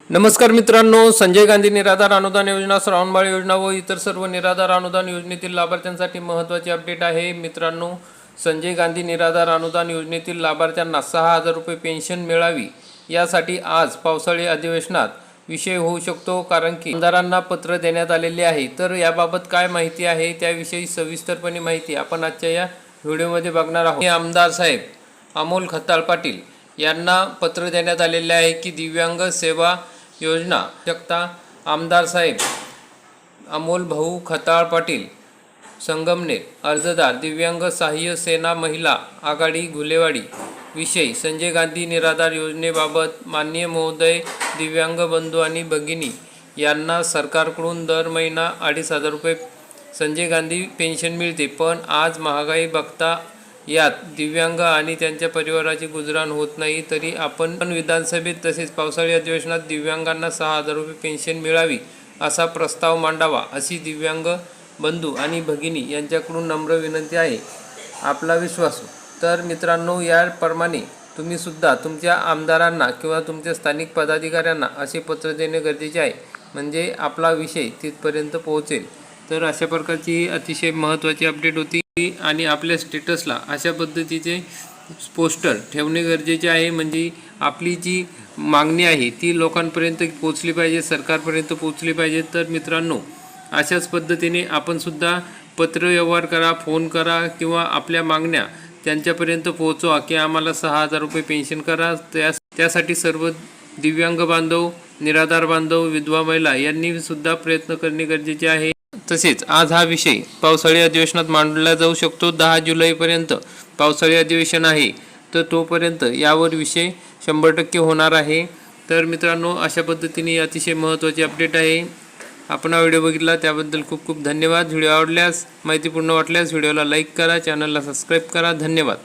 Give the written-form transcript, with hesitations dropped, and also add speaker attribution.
Speaker 1: नमस्कार मित्रांनो, संजय गांधी निराधार अनुदान योजना, श्रावणबाळ योजना व इतर सर्व निराधार अनुदान योजनेतील लाभार्थ्यांसाठी महत्त्वाची अपडेट आहे। मित्रांनो, संजय गांधी निराधार अनुदान योजनेतील लाभार्थ्यांना 6,000 रुपये पेन्शन मिळावी यासाठी आज पावसाळी अधिवेशनात विषय होऊ शकतो, कारण की आमदारांना पत्र देण्यात आलेले आहे। तर याबाबत काय माहिती आहे त्याविषयी सविस्तरपणे माहिती आपण आजच्या या व्हिडिओमध्ये बघणार आहोत। आमदार साहेब अमोल खताळ पाटील यांना पत्र देण्यात आलेले आहे की दिव्यांग सेवा योजना शकता। आमदार साहेब अमोल भाऊ खताळ पाटील संगमनेर, अर्जदार दिव्यांग सहाय्य सेना महिला आघाडी घुलेवाडी। विषय संजय गांधी निराधार योजनेबाबत माननीय महोदय, दिव्यांग बंधू आणि भगिनी यांना सरकारकडून दर महिना 2,500 रुपये संजय गांधी पेन्शन मिळते, पण आज महागाई बघता यात दिव्यांग आणि त्यांच्या परिवाराची गुजराण होत नाही। तरी आपण विधानसभेत तसेच पावसाळी अधिवेशनात दिव्यांगांना 6,000 रुपये पेन्शन मिळावी असा प्रस्ताव मांडावा, अशी दिव्यांग बंधू आणि भगिनी यांच्याकडून नम्र विनंती आहे। आपला विश्वास। तर मित्रांनो, याप्रमाणे तुम्ही सुद्धा तुमच्या आमदारांना किंवा तुमच्या स्थानिक पदाधिकाऱ्यांना असे पत्र देणे गरजेचे आहे, म्हणजे आपला विषय तिथपर्यंत पोहोचेल। तर अशा प्रकारची अतिशय महत्त्वाची अपडेट होती आणि आपल्या स्टेटसला अशा पद्धतीचे पोस्टर ठेवणे गरजेचे आहे, म्हणजे आपली जी मागणी आहे ती लोकांपर्यंत पोहोचली पाहिजे, सरकारपर्यंत पोहोचली पाहिजे। तर मित्रांनो, अशाच पद्धतीने आपण सुद्धा पत्र व्यवहार करा, फोन करा किंवा आपल्या मागण्या त्यांच्यापर्यंत पोहोचवा की आम्हाला 6,000 रुपये पेन्शन करा। त्यासाठी सर्व दिव्यांग बांधव, निराधार बांधव, विधवा महिला यांनी सुद्धा प्रयत्न करणे गरजेचे आहे। तसेच आज हा विषय पावसाळी अधिवेशनात मांडला जाऊ शकतो। 10 जुलैपर्यंत पावसाळी अधिवेशन आहे, तर तोपर्यंत यावर विषय 100% होणार आहे। तर मित्रांनो, अशा पद्धतीने अतिशय महत्त्वाची अपडेट आहे। आपण हा व्हिडिओ बघितला त्याबद्दल खूप खूप धन्यवाद। व्हिडिओ आवडल्यास, माहितीपूर्ण वाटल्यास व्हिडिओला लाईक करा, चॅनलला सबस्क्राईब करा। धन्यवाद।